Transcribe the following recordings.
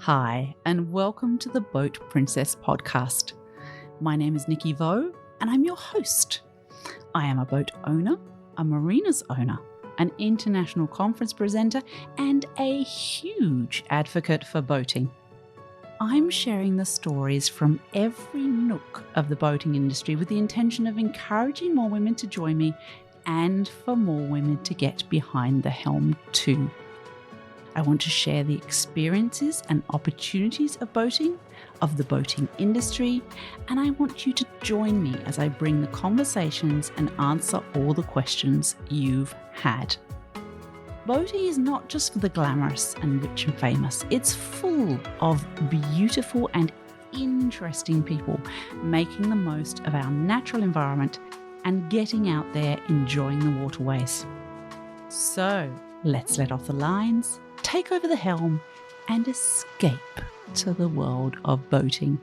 Hi, and welcome to the Boat Princess podcast. My name is Nicky Vaux, and I'm your host. I am a boat owner, a marinas owner, an international conference presenter, and a huge advocate for boating. I'm sharing the stories from every nook of the boating industry with the intention of encouraging more women to join me and for more women to get behind the helm too. I want to share the experiences and opportunities of boating, of the boating industry, and I want you to join me as I bring the conversations and answer all the questions you've had. Boating is not just for the glamorous and rich and famous. It's full of beautiful and interesting people making the most of our natural environment and getting out there enjoying the waterways. So let's let off the lines, take over the helm, and escape to the world of boating.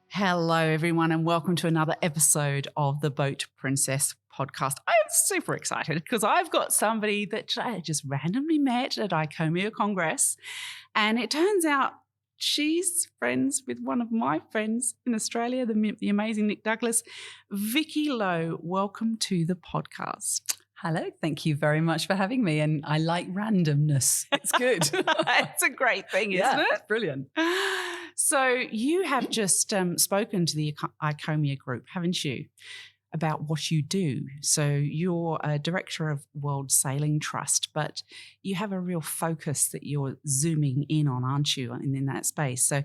Hello, everyone, and welcome to another episode of the Boat Princess podcast. I am super excited because I've got somebody that I just randomly met at Icomia Congress, and it turns out she's friends with one of my friends in Australia, the amazing Nick Douglas. Nicky Vaux, welcome to the podcast. Hello, thank you very much for having me. And I like randomness. It's good. It's a great thing, isn't it? It's brilliant. So you have just spoken to the Icomia group, haven't you, about what you do. So you're a director of World Sailing Trust, but you have a real focus that you're zooming in on, aren't you, in that space? So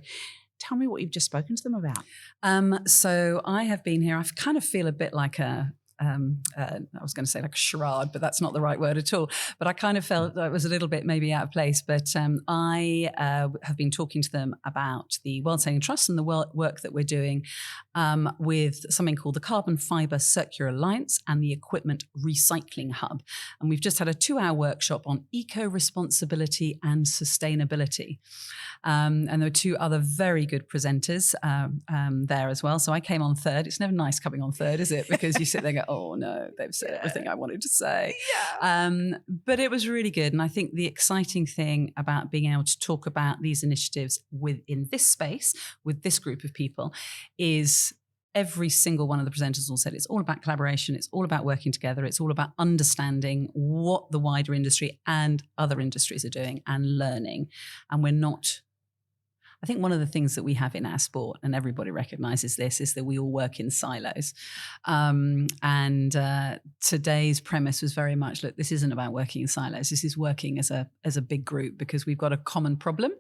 tell me what you've just spoken to them about. So I have been here. I kind of feel a bit like I was going to say like a charade, but that's not the right word at all. But I kind of felt that it was a little bit maybe out of place. But I have been talking to them about the World Sailing Trust and the work that we're doing with something called the Carbon Fibre Circular Alliance and the Equipment Recycling Hub. And we've just had a 2-hour workshop on eco-responsibility and sustainability. And there were 2 other very good presenters there as well. So I came on third. It's never nice coming on third, is it? Because you sit there and go, oh no, they've said everything I wanted to say. Yeah. But it was really good. And I think the exciting thing about being able to talk about these initiatives within this space, with this group of people, is every single one of the presenters all said it's all about collaboration, it's all about working together, it's all about understanding what the wider industry and other industries are doing and learning. And we're not... I think one of the things that we have in our sport, and everybody recognises this, is that we all work in silos. Today's premise was very much, look, this isn't about working in silos. This is working as a big group because we've got a common problem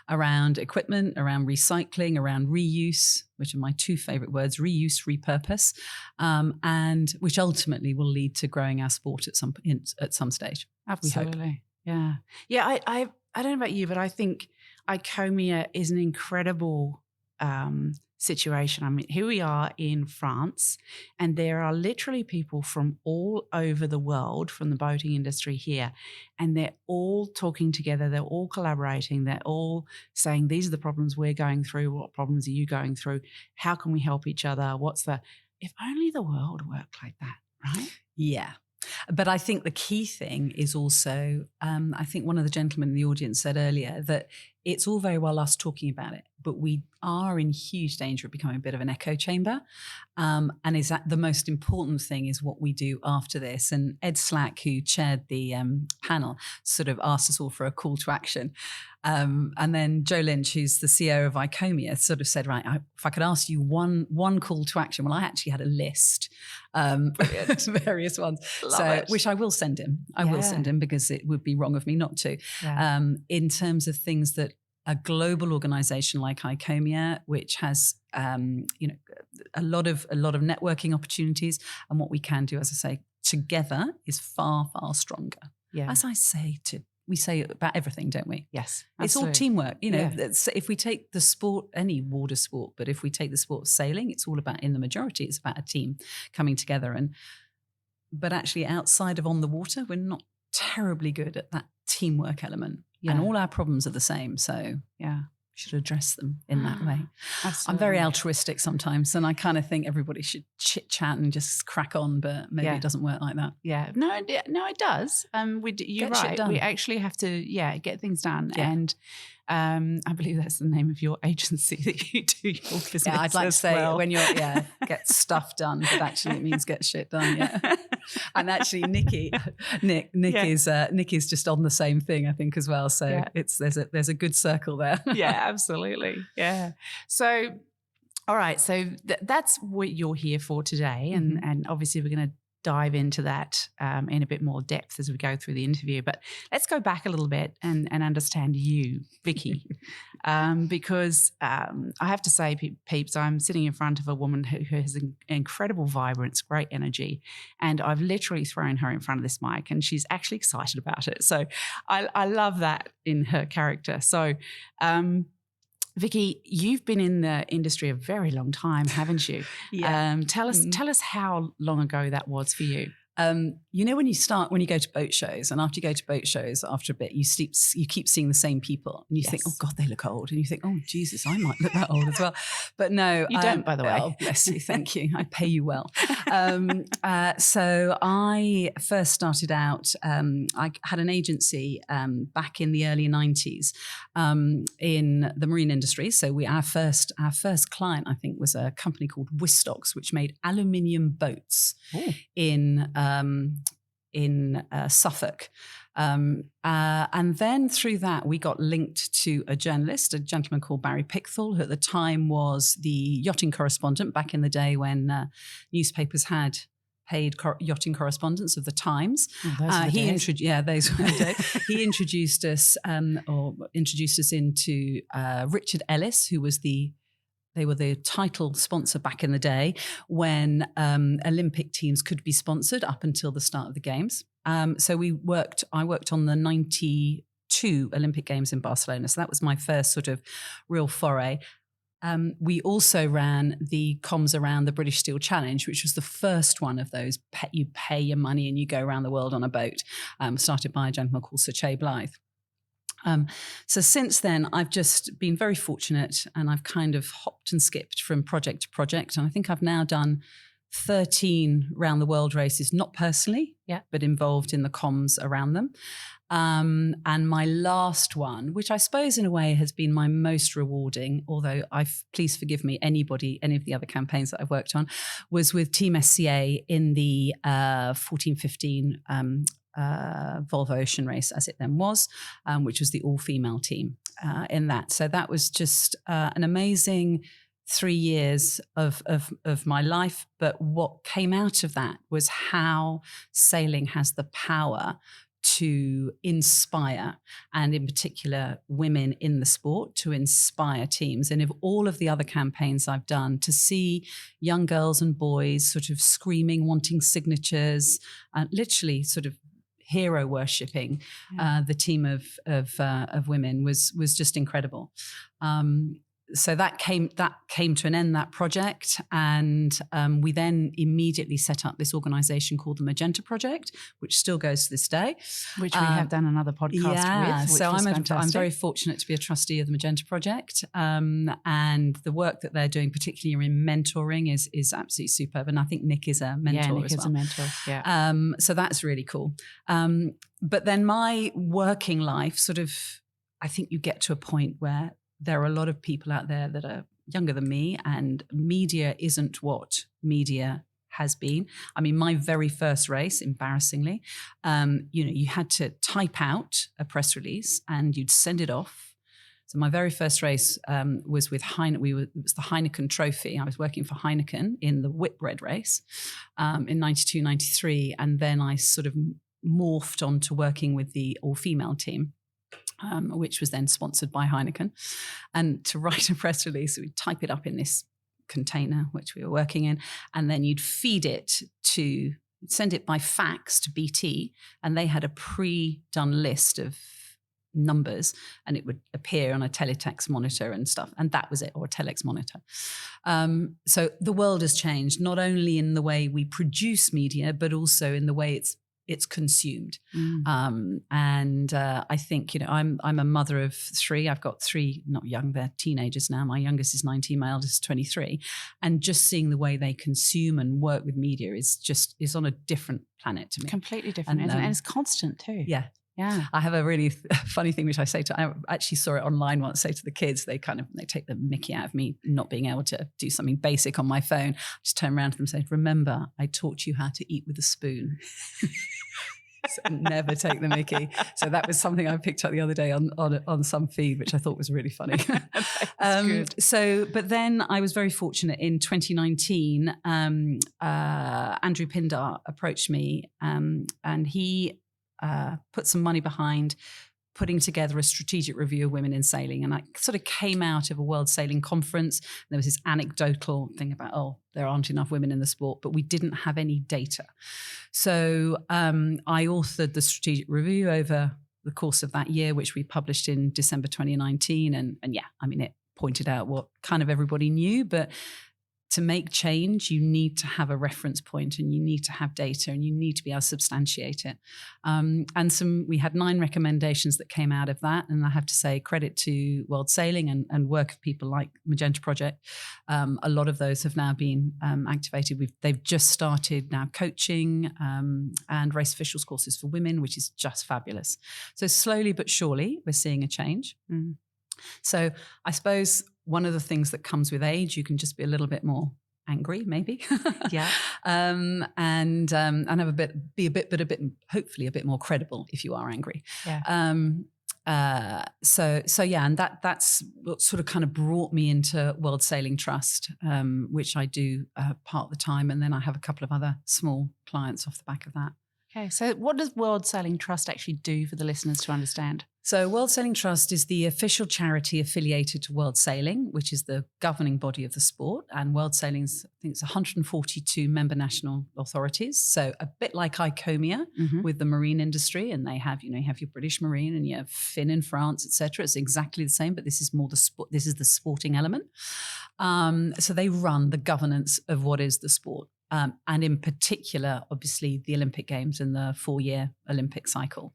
around equipment, around recycling, around reuse, which are my 2 favourite words, reuse, repurpose, and which ultimately will lead to growing our sport at some stage. Absolutely. Yeah. Yeah, I don't know about you, but I think Icomia is an incredible situation. I mean, here we are in France, and there are literally people from all over the world, from the boating industry here, and they're all talking together. They're all collaborating. They're all saying, these are the problems we're going through. What problems are you going through? How can we help each other? If only the world worked like that, right? Yeah. But I think the key thing is also, I think one of the gentlemen in the audience said earlier that it's all very well us talking about it, but we are in huge danger of becoming a bit of an echo chamber. And is that the most important thing is what we do after this. And Ed Slack, who chaired the panel, sort of asked us all for a call to action. And then Joe Lynch, who's the CEO of Icomia, sort of said, right, if I could ask you one call to action. Well, I actually had a list, various ones. Which I will send him. I will send him because it would be wrong of me not to. Yeah. In terms of things that a global organization like Icomia, which has a lot of networking opportunities, and what we can do, as I say, together is far, far stronger. Yeah. As I say we say about everything, don't we? Yes, absolutely. It's all teamwork. If we take the sport, any water sport, but if we take the sport of sailing, it's all about, in the majority, it's about a team coming together. But actually outside of on the water, we're not terribly good at that teamwork element. Yeah. And all our problems are the same. So, yeah. should address them in that way. Absolutely. I'm very altruistic sometimes, and I kind of think everybody should chit chat and just crack on, but maybe it doesn't work like that. Yeah, no, it does. You're Get shit right. done. We actually have to, get things done. Yeah. And I believe that's the name of your agency that you do your business. Yeah, I'd like to say well. when you're get stuff done, but actually it means get shit done. Yeah, and actually Nick is just on the same thing, I think, as well. So there's a good circle there. Yeah, absolutely. Yeah. So, all right. So that's what you're here for today, and obviously we're going to dive into that in a bit more depth as we go through the interview. But let's go back a little bit and understand you, Vicky, because I have to say, peeps, I'm sitting in front of a woman who has an incredible vibrance, great energy, and I've literally thrown her in front of this mic, and she's actually excited about it. So I love that in her character. So Vicky, you've been in the industry a very long time, haven't you? Yeah. Tell us how long ago that was for you. When you go to boat shows, and after you go to boat shows, after a bit, you keep seeing the same people, and you think, oh God, they look old, and you think, oh Jesus, I might look that old as well. But no, you don't, by the way. Oh, bless you, thank you. I pay you well. So I first started out. I had an agency back in the early 90s in the marine industry. So our first client, I think, was a company called Wistocks, which made aluminium boats in Suffolk. And then through that, we got linked to a journalist, a gentleman called Barry Pickthall, who at the time was the yachting correspondent back in the day when newspapers had paid yachting correspondents of the Times. Oh, those were the days. He introduced us into Richard Ellis, who was they were the title sponsor back in the day when Olympic teams could be sponsored up until the start of the games. So I worked on the 92 Olympic Games in Barcelona. So that was my first sort of real foray. We also ran the comms around the British Steel Challenge, which was the first one of those. You pay your money and you go around the world on a boat, started by a gentleman called Sir Che Blythe. So since then, I've just been very fortunate, and I've kind of hopped and skipped from project to project. And I think I've now done 13 round the world races, not personally, but involved in the comms around them. And my last one, which I suppose in a way has been my most rewarding, although please forgive me, any of the other campaigns that I've worked on, was with Team SCA in the 14-15 Volvo Ocean Race, as it then was, which was the all-female team in that. So that was just an amazing 3 years of my life. But what came out of that was how sailing has the power to inspire, and in particular women in the sport, to inspire teams. And of all of the other campaigns I've done, to see young girls and boys sort of screaming, wanting signatures, literally sort of hero worshipping the team of women was just incredible. So that came to an end, that project, and we then immediately set up this organisation called the Magenta Project, which still goes to this day. Which we have done another podcast with. So I'm very fortunate to be a trustee of the Magenta Project, and the work that they're doing, particularly in mentoring, is absolutely superb. And I think Nick is a mentor as well. Nick is a mentor. Yeah. So that's really cool. But then my working life sort of, I think you get to a point where there are a lot of people out there that are younger than me, and media isn't what media has been. I mean, my very first race, embarrassingly, you had to type out a press release and you'd send it off. So my very first race was with Heineken. It was the Heineken Trophy. I was working for Heineken in the Whitbread race in 92, 93. And then I sort of morphed on to working with the all-female team. Which was then sponsored by Heineken. And to write a press release, we'd type it up in this container, which we were working in, and then you'd send it by fax to BT, and they had a pre-done list of numbers, and it would appear on a teletext monitor and stuff, and that was it, or a telex monitor. So the world has changed, not only in the way we produce media, but also in the way it's it's consumed. And I think, I'm a mother of 3. I've got 3, not young, they're teenagers now. My youngest is 19, my eldest is 23. And just seeing the way they consume and work with media is on a different planet to me. Completely different, isn't it? And it's constant too. Yeah. Yeah. I have a really funny thing which I actually saw it online once, say to the kids, they take the mickey out of me not being able to do something basic on my phone. I just turn around to them and say, remember, I taught you how to eat with a spoon. So never take the mickey. So that was something I picked up the other day on some feed, which I thought was really funny. But then I was very fortunate in 2019, Andrew Pindar approached me and he put some money behind putting together a strategic review of women in sailing. And I sort of came out of a World Sailing Conference. There was this anecdotal thing about, there aren't enough women in the sport, but we didn't have any data. So I authored the strategic review over the course of that year, which we published in December 2019. And it pointed out what kind of everybody knew, but to make change, you need to have a reference point and you need to have data and you need to be able to substantiate it. We had 9 recommendations that came out of that. And I have to say credit to World Sailing and work of people like Magenta Project. A lot of those have now been activated. They've just started now coaching and race officials courses for women, which is just fabulous. So slowly but surely, we're seeing a change. So I suppose one of the things that comes with age, you can just be a little bit more angry, maybe. Yeah. And have hopefully a bit more credible if you are angry. Yeah. And that's what sort of kind of brought me into World Sailing Trust, which I do part of the time, and then I have a couple of other small clients off the back of that. Okay, so what does World Sailing Trust actually do for the listeners to understand? So World Sailing Trust is the official charity affiliated to World Sailing, which is the governing body of the sport. And World Sailing's, I think it's 142 member national authorities. So a bit like ICOMIA with the marine industry. And they have, you have your British Marine and you have Fin in France, etc. It's exactly the same, but this is more this is the sporting element. So they run the governance of what is the sport. And in particular, obviously, the Olympic Games and the 4-year Olympic cycle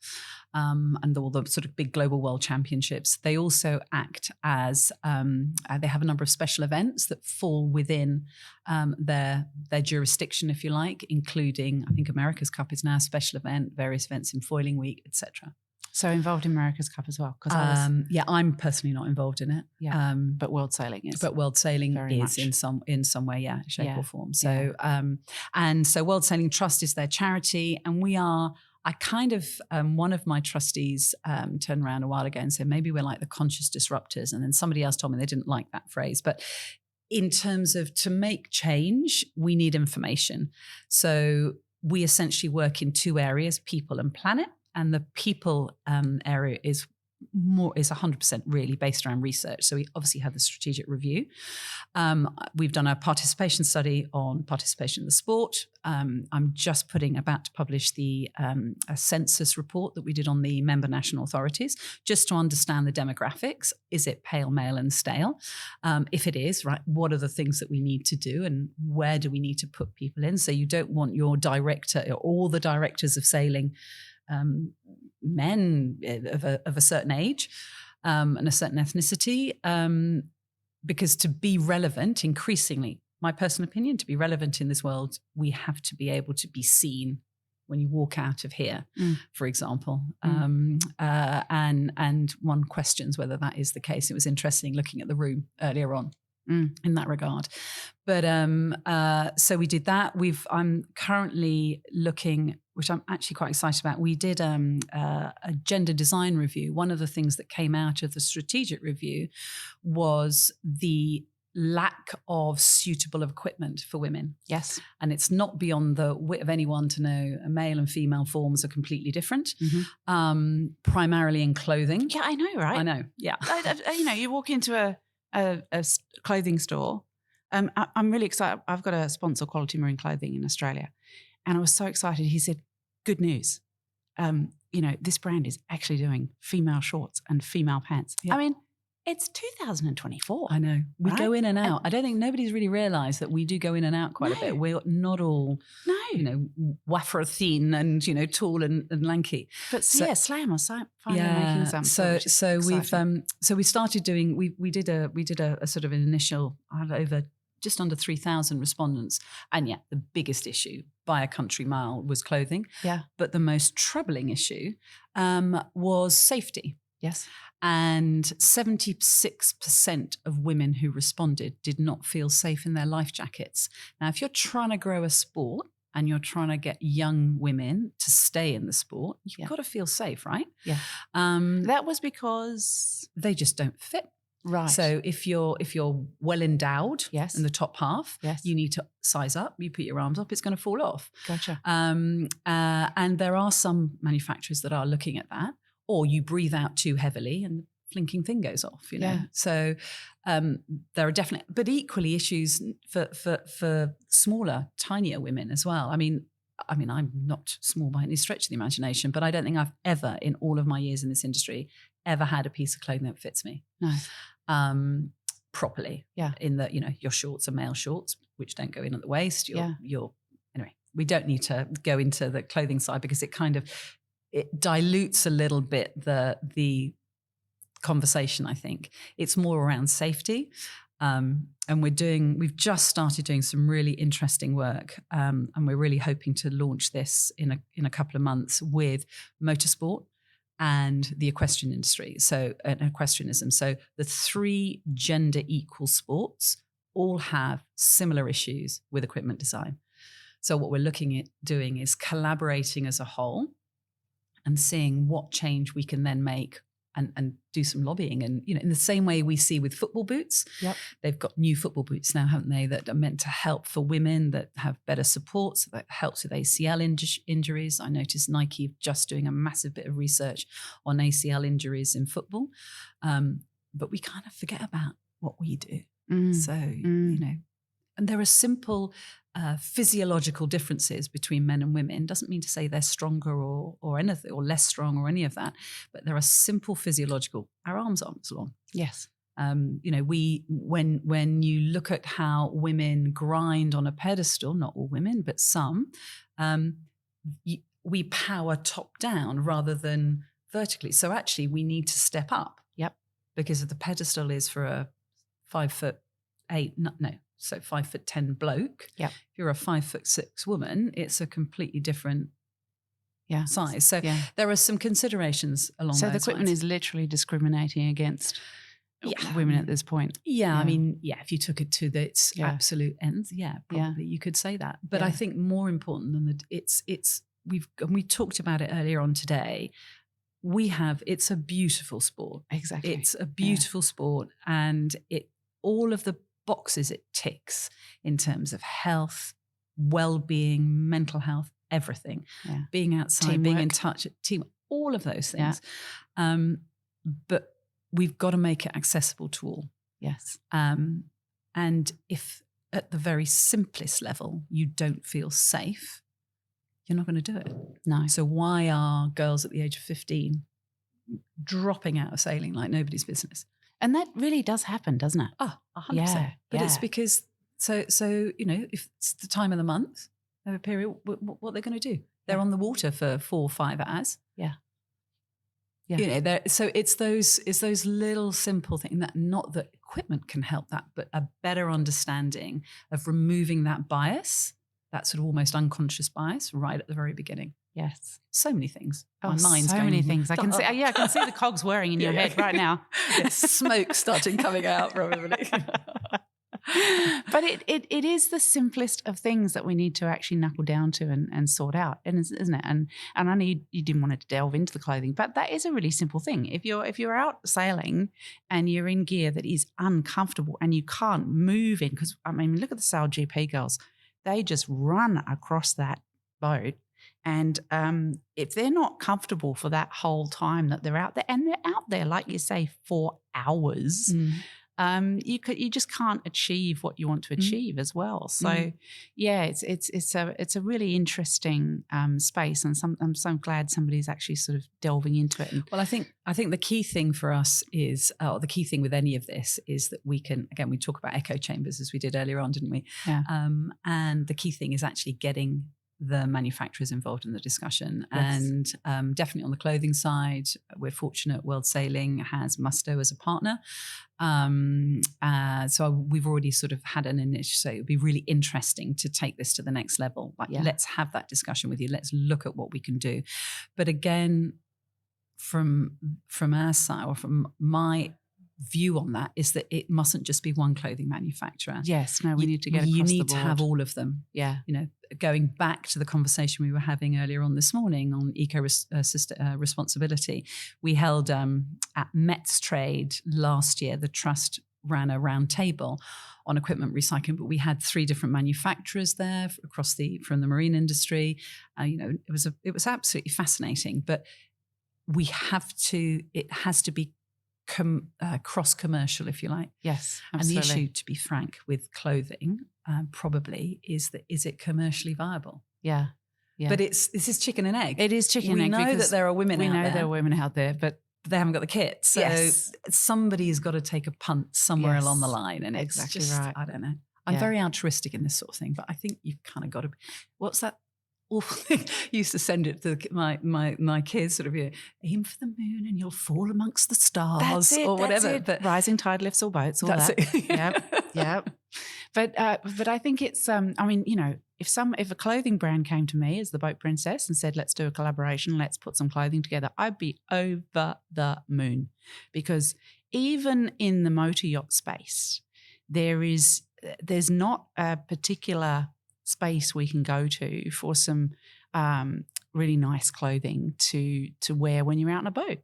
and all the sort of big global world championships. They also act as, they have a number of special events that fall within their jurisdiction, if you like, including, I think America's Cup is now a special event, various events in Foiling Week, etc. So involved in America's Cup as well? I'm personally not involved in it. Yeah, but World Sailing is. But World Sailing very is much. in some way, shape or form. So, so World Sailing Trust is their charity, and one of my trustees turned around a while ago and said, maybe we're like the conscious disruptors. And then somebody else told me they didn't like that phrase, but in terms of to make change, we need information. So we essentially work in 2 areas, people and planet. And the people area is 100% really based around research. So we obviously have the strategic review. We've done a participation study on participation in the sport. I'm just about to publish a census report that we did on the member national authorities, just to understand the demographics. Is it pale, male and stale? If it is, right, what are the things that we need to do and where do we need to put people in? So you don't want your director or all the directors of sailing men of a certain age and a certain ethnicity, because to be relevant, increasingly, my personal opinion, to be relevant in this world, we have to be able to be seen when you walk out of here, for example. And one questions whether that is the case. It was interesting looking at the room earlier on. In that regard. But so we did that. I'm currently looking, which I'm actually quite excited about. We did a gender design review. One of the things that came out of the strategic review was the lack of suitable equipment for women. Yes. And it's not beyond the wit of anyone to know male and female forms are completely different, primarily in clothing. Yeah, I know, right? I know, yeah. You walk into a clothing store. I'm really excited. I've got a sponsor, Quality Marine Clothing in Australia, and I was so excited. He said, "Good news, this brand is actually doing female shorts and female pants." Yeah. I mean, it's 2024. I know. We go in and out. I don't think nobody's really realised that we do go in and out quite a bit. We're not all wafer thin and tall and lanky. But Slam are finally making some. So we started doing. We did a sort of an initial over just under 3,000 respondents, and the biggest issue by a country mile was clothing. Yeah, but the most troubling issue was safety. Yes. And 76% of women who responded did not feel safe in their life jackets. Now, if you're trying to grow a sport and you're trying to get young women to stay in the sport, you've got to feel safe, right? Yeah. That was because they just don't fit. Right. So if you're well endowed in the top half, you need to size up. You put your arms up, it's going to fall off. Gotcha. And there are some manufacturers that are looking at that. Or you breathe out too heavily and the flinking thing goes off, Yeah. So there are definitely, but equally issues for smaller, tinier women as well. I mean, I'm not small by any stretch of the imagination, but I don't think I've ever, in all of my years in this industry, ever had a piece of clothing that fits me. No. Properly. Yeah. In that, your shorts are male shorts, which don't go in at the waist. Anyway, we don't need to go into the clothing side because it dilutes a little bit the conversation, I think. It's more around safety. And we've just started doing some really interesting work. And we're really hoping to launch this in a couple of months with motorsport and the equestrian industry. So equestrianism. So the 3 gender equal sports all have similar issues with equipment design. So what we're looking at doing is collaborating as a whole and seeing what change we can then make and do some lobbying. And, in the same way we see with football boots, they've got new football boots now, haven't they, that are meant to help for women that have better support, so that helps with ACL injuries. I noticed Nike just doing a massive bit of research on ACL injuries in football. But we kind of forget about what we do. So, and there are simple physiological differences between men and women. Doesn't mean to say they're stronger or anything, or less strong or any of that, but there are simple physiological. Our arms aren't as long. Yes. When you look at how women grind on a pedestal, not all women, but some, we power top down rather than vertically. So actually we need to step up. Yep. Because if the pedestal is for a 5'8", so 5'10" bloke. Yep. If you're a 5'6" woman, it's a completely different size. So there are some considerations along those lines. So the equipment is literally discriminating against women at this point. Yeah, I mean, if you took it to its absolute ends, probably you could say that. But I think more important than we talked about it earlier on today. It's a beautiful sport. Exactly. It's a beautiful sport, and all of the boxes it ticks in terms of health, well-being, mental health, everything. Yeah. Being outside, Teamwork. being in touch, all of those things. Yeah. But we've got to make it accessible to all. Yes. And if at the very simplest level you don't feel safe, you're not going to do it. No. So why are girls at the age of 15 dropping out of sailing like nobody's business? And that really does happen, doesn't it? Oh, 100%. But it's because, so if it's the time of the month, they have a period, what they're going to do? They're on the water for 4 or 5 hours. Yeah. Yeah. So it's those little simple things, that not that equipment can help that, but a better understanding of removing that bias, that sort of almost unconscious bias right at the very beginning. Yes. So many things. Oh, my mind's so many things. I can see. I can see the cogs whirring in your head right now. Smoke starting coming out probably. But it is the simplest of things that we need to actually knuckle down to and sort out, isn't it? And I know you didn't want to delve into the clothing, but that is a really simple thing. If you're out sailing and you're in gear that is uncomfortable and you can't move in, because I mean, look at the Sail GP girls. They just run across that boat. And if they're not comfortable for that whole time that they're out there, and they're out there, like you say, 4 hours, you just can't achieve what you want to achieve as well. So, it's a really interesting space, and I'm so glad somebody's actually sort of delving into it. Well, I think the key thing for us is, or the key thing with any of this is that we can, again, we talk about echo chambers as we did earlier on, didn't we? Yeah. And the key thing is actually getting the manufacturers involved in the discussion. Yes. And definitely on the clothing side, we're fortunate World Sailing has Musto as a partner. So we've already sort of had an initiative. So it would be really interesting to take this to the next level. Like, let's have that discussion with you. Let's look at what we can do. But again, from our side, or from my view on that, is that it mustn't just be one clothing manufacturer. Yes, no, we need to get across the board. You need to have all of them. Yeah. You know, going back to the conversation we were having earlier on this morning on responsibility, we held at Met's Trade last year, the Trust ran a round table on equipment recycling, but we had 3 different manufacturers there from the marine industry. You know, it was absolutely fascinating, but it has to be cross-commercial, if you like. Yes, absolutely. And the issue, to be frank, with clothing probably is it commercially viable? Yeah. But this is chicken and egg. It is chicken and egg. We know that there are women out there. We know there are women out there, but they haven't got the kit. So somebody's got to take a punt somewhere along the line. And it's exactly just, right. I don't know. I'm very altruistic in this sort of thing, but I think you've kind of got to. What's that awful thing? I used to send it to my kids, sort of, aim for the moon and you'll fall amongst the stars. That's it, or whatever. That's it. But rising tide lifts all boats. All that's that. It. Yep. But I think it's I mean, you know, if a clothing brand came to me as the Boat Princess and said, let's do a collaboration, let's put some clothing together, I'd be over the moon. Because even in the motor yacht space, there's not a particular space we can go to for some really nice clothing to wear when you're out on a boat.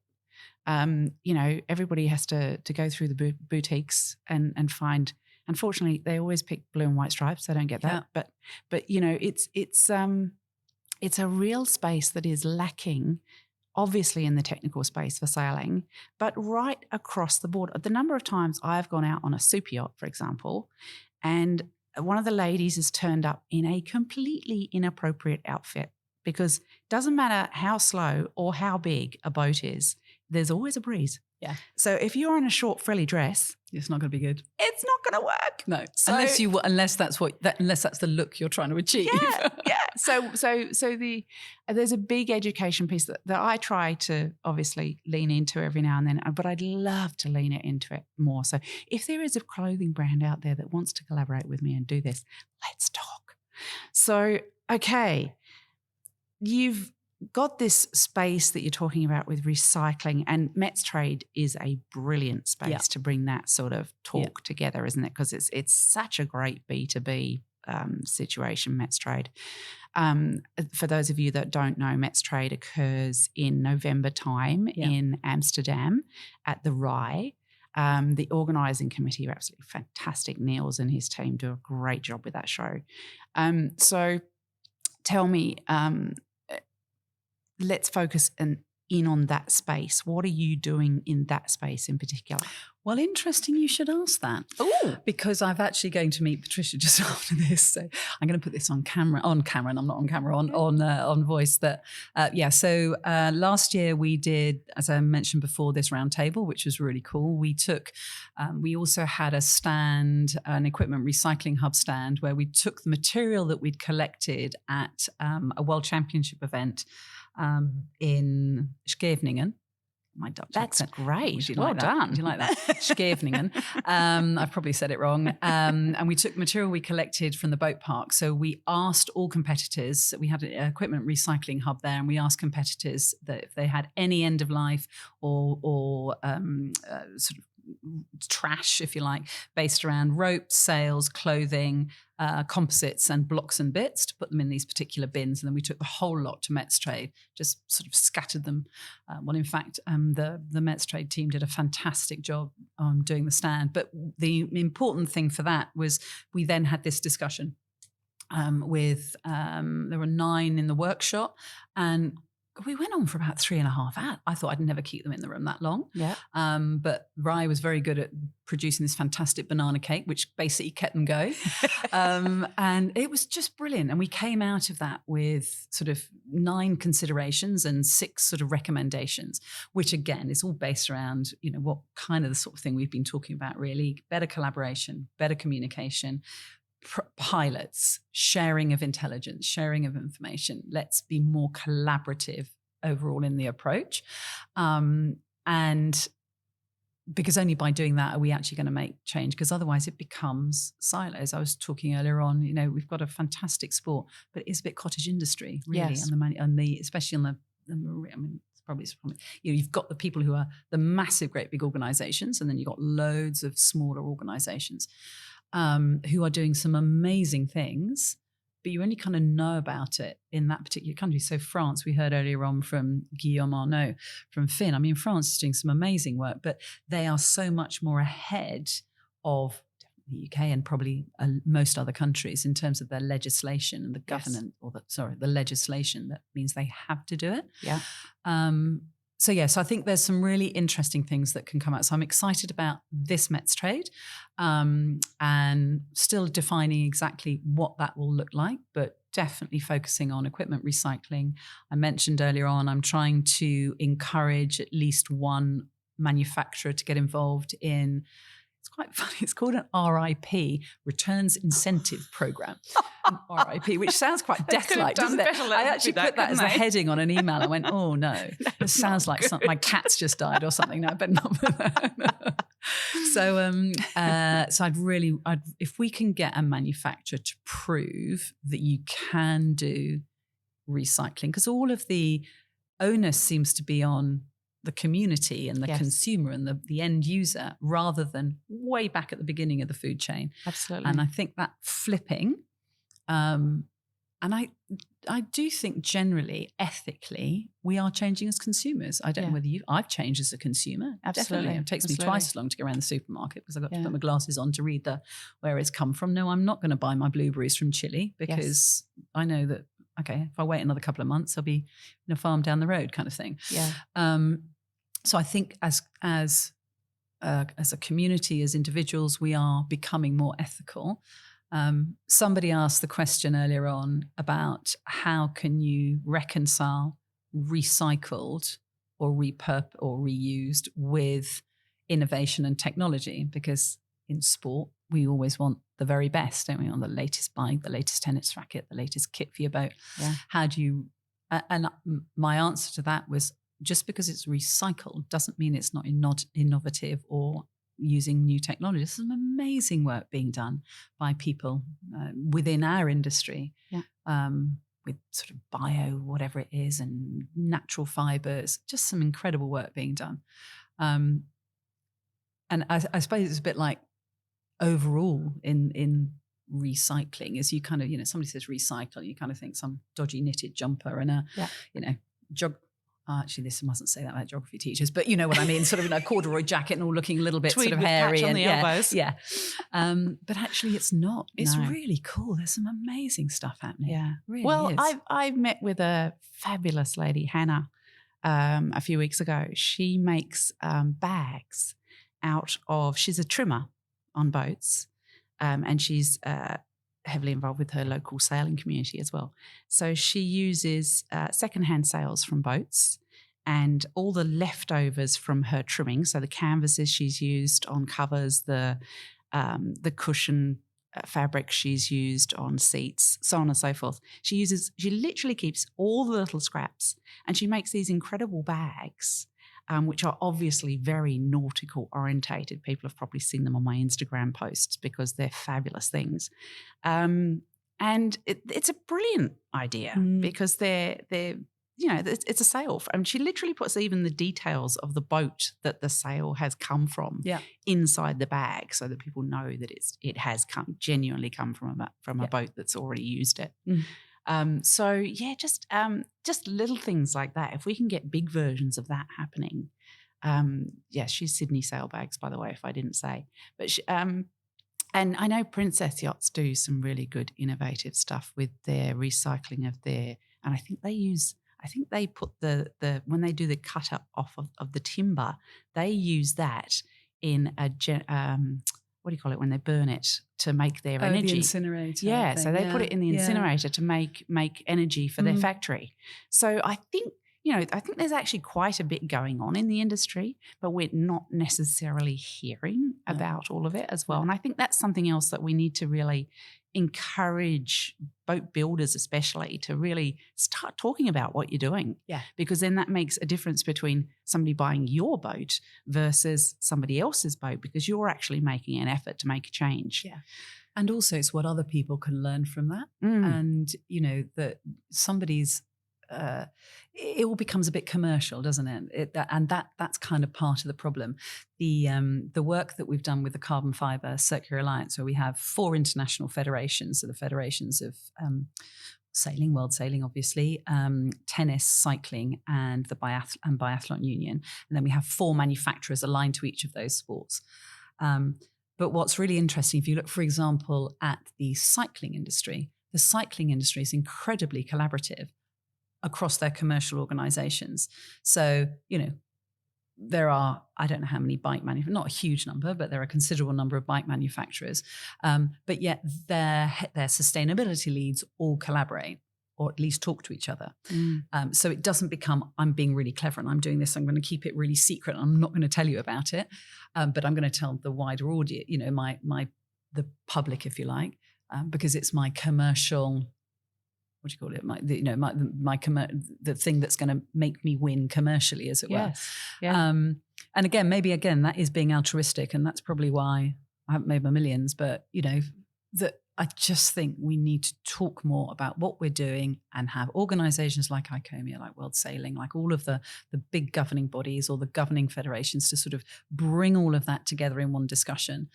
You know, everybody has to go through the boutiques and find. Unfortunately, they always pick blue and white stripes. I don't get that, but you know, it's a real space that is lacking, obviously in the technical space for sailing, but right across the board. The number of times I've gone out on a super yacht, for example, and one of the ladies has turned up in a completely inappropriate outfit, because it doesn't matter how slow or how big a boat is, there's always a breeze. Yeah. So if you're in a short frilly dress, it's not going to be good. It's not going to work. No, so, unless that's the look you're trying to achieve. Yeah. So there's a big education piece that I try to obviously lean into every now and then, but I'd love to lean it into it more. So if there is a clothing brand out there that wants to collaborate with me and do this, let's talk. So, okay, you've got this space that you're talking about with recycling, and Met's Trade is a brilliant space to bring that sort of talk together, isn't it? Because it's such a great B2B situation, Met's Trade. For those of you that don't know, Met's Trade occurs in November time in Amsterdam at the Rye. The organising committee are absolutely fantastic. Niels and his team do a great job with that show. So tell me, let's focus in on that space. What are you doing in that space in particular? Well, interesting you should ask that. Ooh. Because I'm actually going to meet Patricia just after this. So I'm going to put this on camera, and I'm not on camera, on voice. So last year we did, as I mentioned before, this round table, which was really cool. We also had a stand, an equipment recycling hub stand, where we took the material that we'd collected at a World Championship event in Scheveningen. My Dutch That's accent. great. Well done. Would you like that? Scheveningen. I've probably said it wrong. And we took material we collected from the boat park. So we asked all competitors, we had an equipment recycling hub there, and we asked competitors that if they had any end of life or sort of trash, if you like, based around ropes, sails, clothing, composites and blocks and bits, to put them in these particular bins. And then we took the whole lot to Met's Trade, just sort of scattered them. In fact, the Met's Trade team did a fantastic job doing the stand. But the important thing for that was we then had this discussion with, there were 9 in the workshop, and we went on for about 3.5 hours. I thought I'd never keep them in the room that long. Yeah. But Rye was very good at producing this fantastic banana cake, which basically kept them going. And it was just brilliant. And we came out of that with sort of 9 considerations and 6 sort of recommendations, which again is all based around, what kind of the sort of thing we've been talking about, really. Better collaboration, better communication, pilots, sharing of intelligence, sharing of information. Let's be more collaborative overall in the approach. And because only by doing that are we actually going to make change, because otherwise it becomes silos. I was talking earlier on, we've got a fantastic sport, but it's a bit cottage industry, really. Yes. And the especially on the I mean, it's probably you've got the people who are the massive, great big organizations, and then you've got loads of smaller organizations who are doing some amazing things, but you only kind of know about it in that particular country. So France, we heard earlier on from Guillaume Arnaud from Finn. I mean, France is doing some amazing work, but they are so much more ahead of the UK and probably most other countries in terms of their legislation and the governance, the legislation that means they have to do it. Yeah. So I think there's some really interesting things that can come out. So I'm excited about this Mets trade, and still defining exactly what that will look like, but definitely focusing on equipment recycling. I mentioned earlier on, I'm trying to encourage at least one manufacturer to get involved in. It's quite funny. It's called an RIP, Returns Incentive Program. RIP, which sounds quite death-like, doesn't it? I actually put that as a heading on an email. I went, oh no, it sounds like my cat's just died or something. No, I better not put that. So if we can get a manufacturer to prove that you can do recycling, because all of the onus seems to be on the community and the consumer and the end user, rather than way back at the beginning of the food chain. Absolutely. And I think that flipping, and I do think generally, ethically, we are changing as consumers. I don't know whether I've changed as a consumer. Absolutely. Definitely. It takes me twice as long to go around the supermarket because I've got to put my glasses on to read where it's come from. No, I'm not going to buy my blueberries from Chile because I know that, okay, if I wait another couple of months, I'll be in a farm down the road kind of thing. Yeah. So I think as a community, as individuals, we are becoming more ethical. Somebody asked the question earlier on about how can you reconcile recycled or reused with innovation and technology, because in sport we always want the very best, don't we? On the latest bike, the latest tennis racket, the latest kit for your boat. Yeah. How do you? And my answer to that was, just because it's recycled doesn't mean it's not innovative or using new technology. There's some amazing work being done by people within our industry, with sort of bio, whatever it is, and natural fibers. Just some incredible work being done. And I suppose it's a bit like overall in recycling, as you kind of, somebody says recycle, you kind of think some dodgy knitted jumper and actually, this mustn't say that about geography teachers, but you know what I mean, sort of a corduroy jacket and all looking a little bit Tweed sort of with hairy patch on and the elbows. Yeah. But actually, it's not. It's really cool. There's some amazing stuff happening. Yeah. Really well, is. I've met with a fabulous lady, Hannah, a few weeks ago. She makes bags out of. She's a trimmer on boats, and she's heavily involved with her local sailing community as well. So she uses secondhand sails from boats and all the leftovers from her trimming. So the canvases she's used on covers, the cushion fabric she's used on seats, so on and so forth. She literally keeps all the little scraps, and she makes these incredible bags, which are obviously very nautical orientated. People have probably seen them on my Instagram posts because they're fabulous things. And it's a brilliant idea because they're it's a sail. And she literally puts even the details of the boat that the sail has come from inside the bag, so that people know that it has genuinely come from a boat that's already used it. Just little things like that. If we can get big versions of that happening, she's Sydney Sailbags, by the way, if I didn't say, but and I know Princess Yachts do some really good innovative stuff with their recycling of and I think they put the when they do the cut up off of the timber, they use that in a what do you call it when they burn it to make their energy? The incinerator. Yeah, so they put it in the incinerator to make energy for their factory. So I think there's actually quite a bit going on in the industry, but we're not necessarily hearing about all of it as well. And I think that's something else that we need to really encourage boat builders especially to really start talking about what you're doing. Yeah. Because then that makes a difference between somebody buying your boat versus somebody else's boat, because you're actually making an effort to make a change. Yeah. And also it's what other people can learn from that. And, that somebody's, it all becomes a bit commercial, doesn't it? That's kind of part of the problem. The work that we've done with the Carbon Fibre Circular Alliance, where we have 4 international federations, so the federations of sailing, world sailing, obviously, tennis, cycling, and the biathlon union, and then we have 4 manufacturers aligned to each of those sports. But what's really interesting, if you look, for example, at the cycling industry is incredibly collaborative across their commercial organizations. So, there are, I don't know how many bike manufacturers, not a huge number, but there are a considerable number of bike manufacturers. But yet their sustainability leads all collaborate, or at least talk to each other. So it doesn't become, I'm being really clever and I'm doing this, I'm going to keep it really secret, I'm not going to tell you about it, but I'm going to tell the wider audience, the public, if you like, because it's my commercial, what do you call it? The thing that's going to make me win commercially, as it were. Yes. Yeah. And again, that is being altruistic, and that's probably why I haven't made my millions. But that I just think we need to talk more about what we're doing and have organisations like ICOMIA, like World Sailing, like all of the big governing bodies or the governing federations to sort of bring all of that together in one discussion,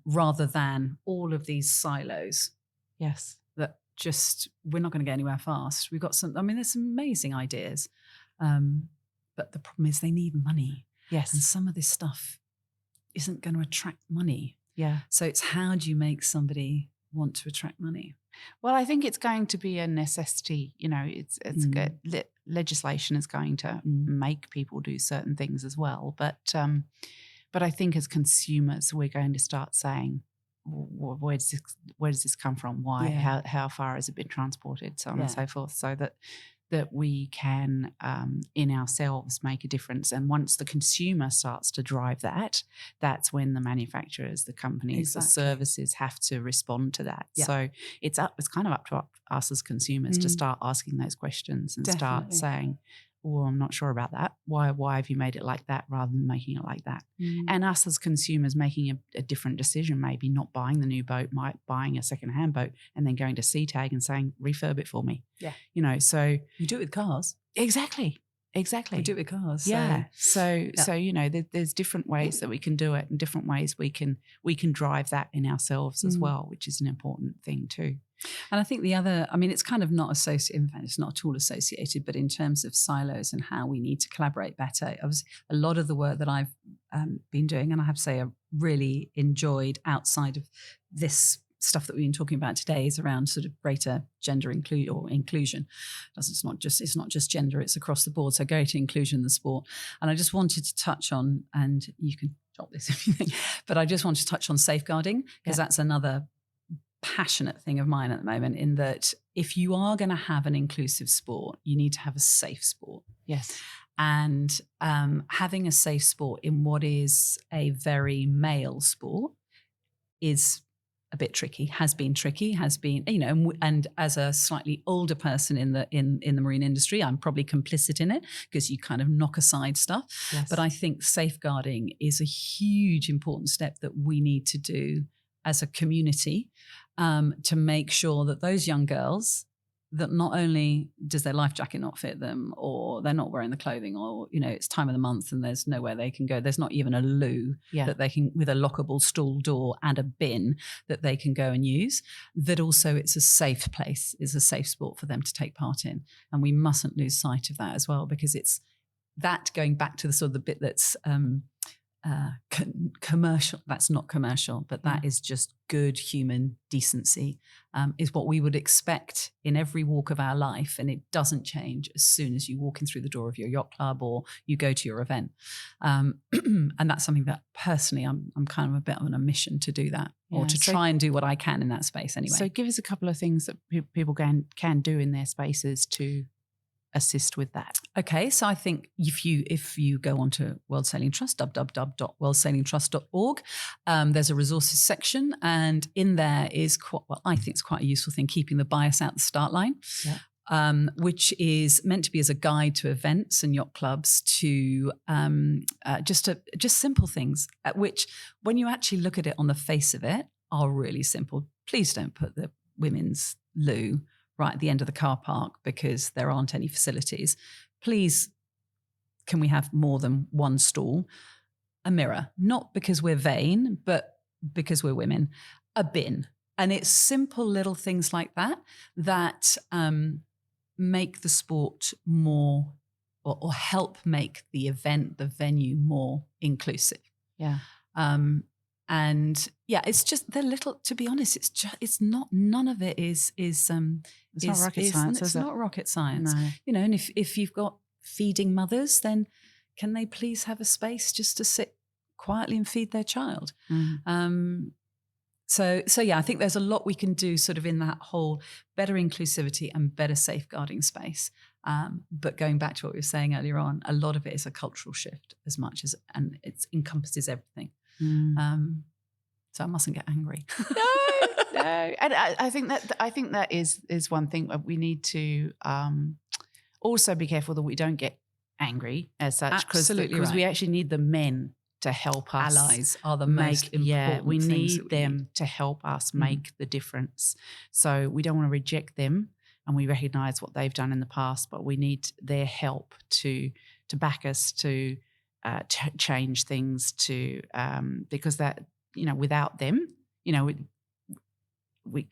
rather than all of these silos. Yes. That just, we're not going to get anywhere fast. We've got there's some amazing ideas, but the problem is they need money. Yes. And some of this stuff isn't going to attract money. Yeah. So it's, how do you make somebody want to attract money? Well, I think it's going to be a necessity. It's legislation is going to make people do certain things as well. But I think as consumers, we're going to start saying, where does this come from? Why? Yeah. How far has it been transported? So on and so forth. So that we can in ourselves make a difference. And once the consumer starts to drive that, that's when the manufacturers, the companies, the services have to respond to that. Yeah. So it's kind of up to us as consumers to start asking those questions and start saying, well, I'm not sure about that. Why have you made it like that rather than making it like that? And us as consumers making a different decision, maybe not buying the new boat, buying a second-hand boat and then going to CTAG and saying, refurb it for me. Yeah. So you do it with cars. Exactly. We do it with cars. Yeah. So there's different ways that we can do it and different ways we can drive that in ourselves as well, which is an important thing too. And I think the other, it's kind of not associated, in fact, it's not at all associated, but in terms of silos and how we need to collaborate better, obviously a lot of the work that I've been doing, and I have to say I really enjoyed outside of this stuff that we've been talking about today, is around sort of greater gender inclusion. It's not just gender, it's across the board. So greater inclusion in the sport. And I just wanted to touch on, and you can stop this if you think, but I just wanted to touch on safeguarding, because that's another passionate thing of mine at the moment, in that if you are going to have an inclusive sport, you need to have a safe sport. Yes. And having a safe sport in what is a very male sport is a bit tricky, has been, and as a slightly older person in the marine industry, I'm probably complicit in it, because you kind of knock aside stuff. Yes. But I think safeguarding is a huge important step that we need to do as a community, to make sure that those young girls, that not only does their life jacket not fit them, or they're not wearing the clothing, or it's time of the month and there's nowhere they can go, there's not even a loo that they can, with a lockable stall door and a bin that they can go and use, that also it's a safe place, is a safe sport for them to take part in. And we mustn't lose sight of that as well, because it's that, going back to the sort of the bit that's commercial, that's not commercial, but that is just good human decency, is what we would expect in every walk of our life, and it doesn't change as soon as you walk in through the door of your yacht club or you go to your event, and that's something that personally I'm kind of a bit on a mission to do that, or to try and do what I can in that space anyway. So give us a couple of things that people can do in their spaces to assist with that? Okay, so I think if you go onto World Sailing Trust, www.worldsailingtrust.org, there's a resources section, and in there is I think it's quite a useful thing, keeping the bias out the start line. Yeah. Which is meant to be as a guide to events and yacht clubs to just simple things, at which, when you actually look at it on the face of it, are really simple. Please don't put the women's loo right at the end of the car park because there aren't any facilities. Please, can we have more than one stall? A mirror, not because we're vain, but because we're women. A bin. And it's simple little things like that make the sport more, or help make the event, the venue, more inclusive. Yeah. And yeah, it's just the little. To be honest, it's not. None of it is. It's not rocket science. It's not rocket science. No. You know, and if you've got feeding mothers, then can they please have a space just to sit quietly and feed their child? So yeah, I think there's a lot we can do sort of in that whole better inclusivity and better safeguarding space. But going back to what we were saying earlier on, a lot of it is a cultural shift as much as, and it encompasses everything. So I mustn't get angry. No. And I think that is one thing we need to also be careful that we don't get angry as such, because we actually need the men to help us. Allies are the most important. Yeah, we need them to help us make the difference. So we don't want to reject them, and we recognise what they've done in the past, but we need their help to back us to change things, to because that, you know, without them, you know, we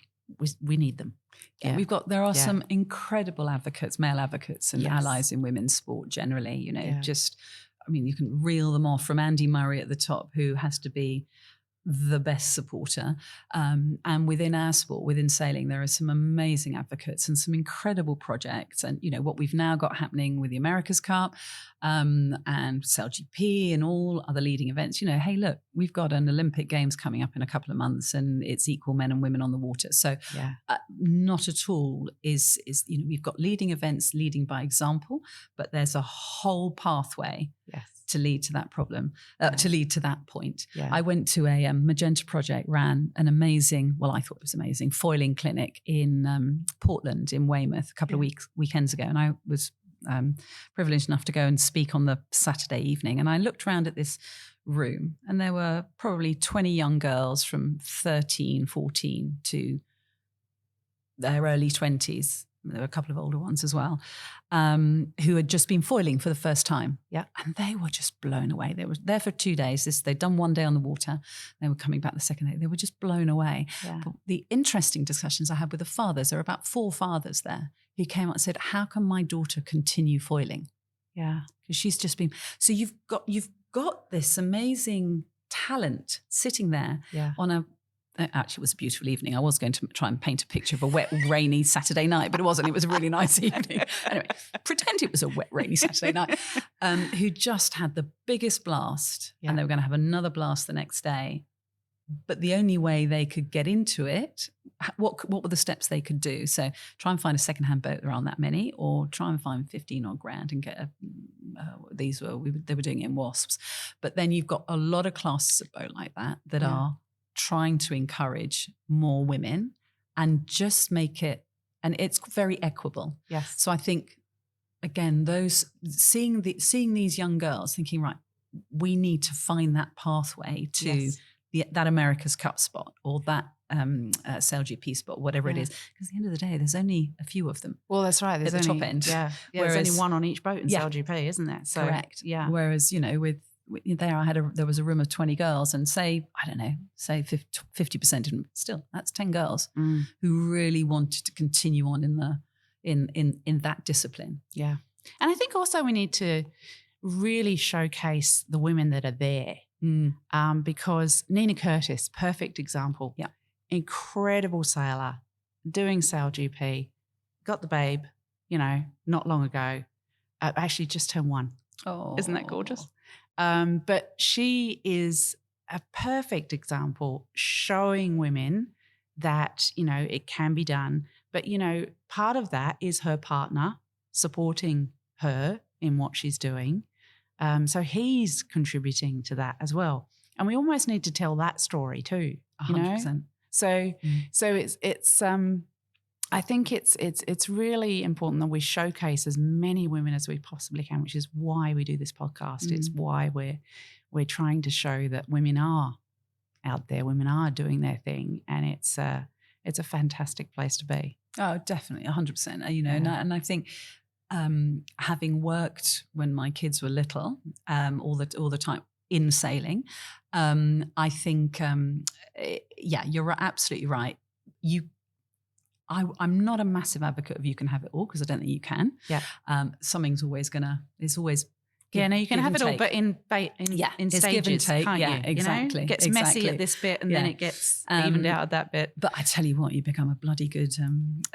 need them. Yeah, there are some incredible advocates, male advocates, and allies in women's sport generally. You know, I mean, you can reel them off from Andy Murray at the top, who has to be the best supporter. And within our sport, within sailing, there are some amazing advocates and some incredible projects. And, you know, what we've now got happening with the America's Cup and SailGP and all other leading events, you know, hey, look, we've got an Olympic Games coming up in a couple of months, and it's equal men and women on the water. So not at all is, you know, we've got leading events leading by example, but there's a whole pathway to lead to that problem, to lead to that point. Yeah. I went to a Magenta Project, ran an amazing, well, I thought it was amazing, foiling clinic in Portland, in Weymouth, a couple of weekends ago. And I was privileged enough to go and speak on the Saturday evening. And I looked around at this room, and there were probably 20 young girls from 13, 14 to their early 20s. There were a couple of older ones as well, who had just been foiling for the first time. Yeah. And they were just blown away. They were there for 2 days. They'd done one day on the water. They were coming back the second day. They were just blown away. Yeah. But the interesting discussions I had with the fathers, there were about 4 fathers there who came up and said, how can my daughter continue foiling? Yeah. Because she's just been, so you've got this amazing talent sitting there on a, actually, it was a beautiful evening. I was going to try and paint a picture of a wet, rainy Saturday night, but it wasn't. It was a really nice evening. Anyway, pretend it was a wet, rainy Saturday night. Who just had the biggest blast, and they were going to have another blast the next day. But the only way they could get into it, what were the steps they could do? So try and find a secondhand boat. There aren't that many, or try and find 15 odd grand and get they were doing it in Wasps. But then you've got a lot of classes of boat like that are trying to encourage more women and just make it, and it's very equitable. Yes. So I think, again, those seeing these young girls thinking, right, we need to find that pathway to that America's Cup spot, or that SailGP spot, whatever it is. Because at the end of the day, there's only a few of them. Well, that's right. There's at the top end. Yeah. Whereas, there's only one on each boat in SailGP, isn't there? So, correct. Yeah. Whereas, you know, there was a room of 20 girls, and say 50% didn't. Still, that's 10 girls who really wanted to continue on in that discipline. Yeah. And I think also we need to really showcase the women that are there. Because Nina Curtis, perfect example. Yeah. Incredible sailor, doing SailGP, got the babe, you know, not long ago. Actually just turned 1. Oh. Isn't that gorgeous? But she is a perfect example, showing women that, you know, it can be done. But, you know, part of that is her partner supporting her in what she's doing. So he's contributing to that as well. And we almost need to tell that story too. 100%. So it's I think it's really important that we showcase as many women as we possibly can, which is why we do this podcast. It's why we're trying to show that women are out there, women are doing their thing, and it's a fantastic place to be. Oh, definitely, 100%. And I think having worked when my kids were little, all the time in sailing, I think, you're absolutely right. I'm not a massive advocate of you can have it all, because I don't think you can. Yeah. Something's always it's always. You can have it all, but in it's stages, give and take. can't you? Exactly. It gets messy at this bit, and then it gets evened out at that bit. But I tell you what, you become a bloody good,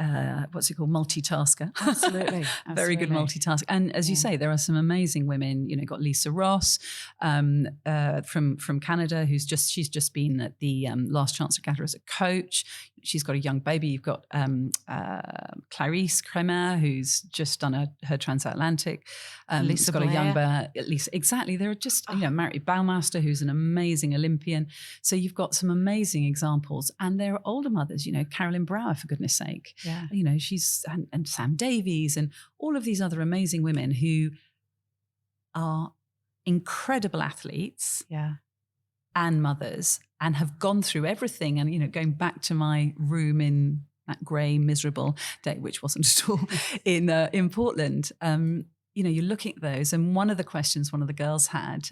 multitasker. Absolutely. Very good multitasker. And as you say, there are some amazing women. Got Lisa Ross from Canada, she's just been at the Last Chance Regatta as a coach. She's got a young baby. You've got Clarice Kremer, who's just done her transatlantic. Lisa got Blair. a young Lisa. Exactly. There are just, Mary Bowmaster, who's an amazing Olympian. So you've got some amazing examples. And there are older mothers, Carolyn Brower, for goodness sake. Yeah. She's, and Sam Davies, and all of these other amazing women who are incredible athletes. Yeah. And mothers, and have gone through everything. And, going back to my room in that grey, miserable day, which wasn't at all in Portland, you're looking at those. And one of the questions one of the girls had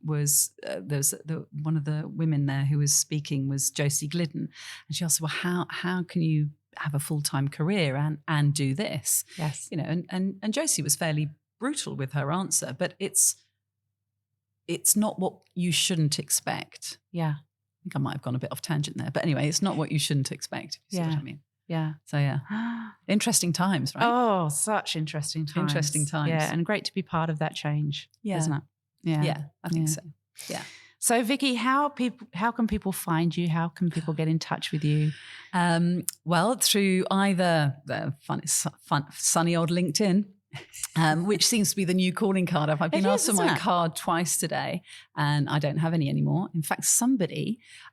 was, there's one of the women there who was speaking was Josie Glidden. And she asked, well, how can you have a full-time career and do this? Yes. And Josie was fairly brutal with her answer, but it's not what you shouldn't expect. Yeah. I think I might have gone a bit off tangent there. But anyway, it's not what you shouldn't expect, if you see what I mean. Yeah. So, interesting times, right? Oh, such interesting times. Interesting times. Yeah, and great to be part of that change, isn't it? Yeah. Yeah, I think so. Yeah. So, Vicky, how can people find you? How can people get in touch with you? Well, through either the sunny old LinkedIn, which seems to be the new calling card. I've been asked for my card twice today, and I don't have any anymore. In fact,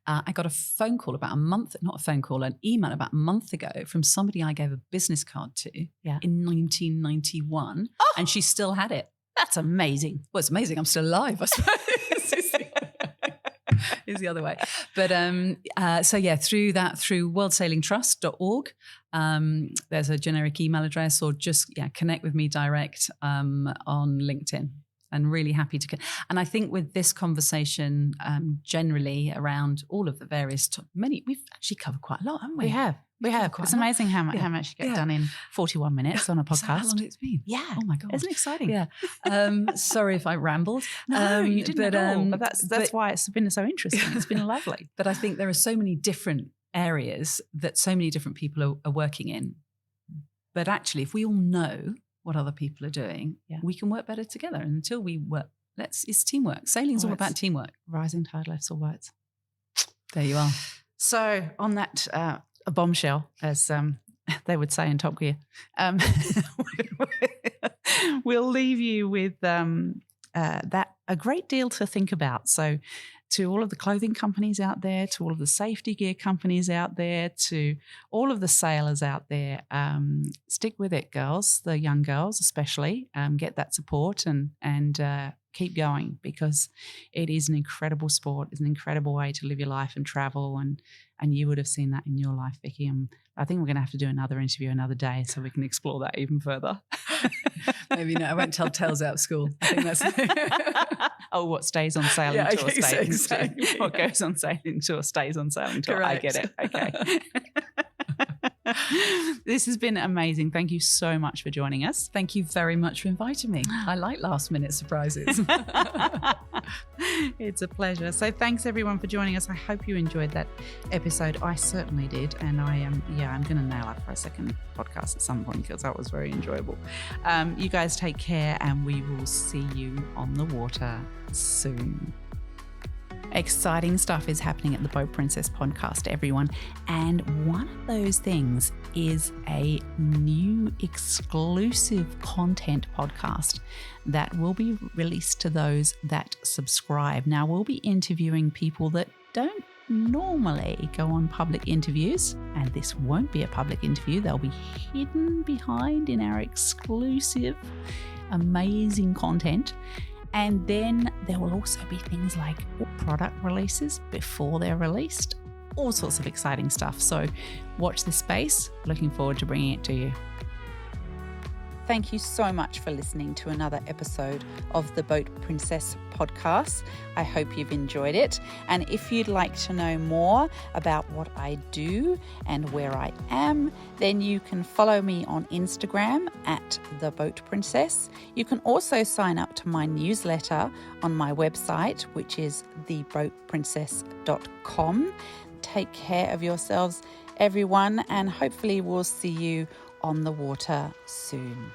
I got a phone call an email about a month ago from somebody I gave a business card to in 1991, and she still had it. That's amazing. Well, it's amazing. I'm still alive, I suppose. Is the other way. But through worldsailingtrust.org, there's a generic email address, or just connect with me direct on LinkedIn. And really happy to. And I think with this conversation, generally around all of the various, we've actually covered quite a lot, haven't we? We have. It's amazing how much you get done in 41 minutes on a podcast. How long it's been? Yeah. Oh my God. Isn't it exciting? Yeah. Sorry if I rambled. No, you didn't at all. But that's why it's been so interesting. It's been lovely. But I think there are so many different areas that so many different people are working in. But actually, if we all know what other people are doing, we can work better together. And until we work, it's teamwork. Sailing's all about teamwork. Rising tide lifts all boats. There you are. So on that a bombshell, as they would say in Top Gear, we'll leave you with that a great deal to think about. So to all of the clothing companies out there, to all of the safety gear companies out there, to all of the sailors out there, stick with it, girls, the young girls especially, get that support and keep going, because it is an incredible sport. It's an incredible way to live your life and travel, and you would have seen that in your life, Vicky. And I think we're going to have to do another interview another day so we can explore that even further. Maybe no, I won't tell tales out of school. I think that's what stays on sailing tour stays. Exactly. What goes on sailing tour stays on sailing tour. Correct. I get it. Okay. This has been amazing. Thank you so much for joining us. Thank you very much for inviting me. I like last minute surprises. It's a pleasure. So thanks everyone for joining us. I hope you enjoyed that episode. I certainly did. And I'm going to nail up for a second podcast at some point, because that was very enjoyable. You guys take care, and we will see you on the water soon. Exciting stuff is happening at the Boat Princess podcast, everyone. And one of those things is a new exclusive content podcast that will be released to those that subscribe. Now, we'll be interviewing people that don't normally go on public interviews, and this won't be a public interview. They'll be hidden behind in our exclusive, amazing content. And then there will also be things like product releases before they're released, all sorts of exciting stuff. So watch this space. Looking forward to bringing it to you. Thank you so much for listening to another episode of the Boat Princess podcast. I hope you've enjoyed it. And if you'd like to know more about what I do and where I am, then you can follow me on Instagram at The Boat Princess. You can also sign up to my newsletter on my website, which is theboatprincess.com. Take care of yourselves, everyone, and hopefully we'll see you on the water soon.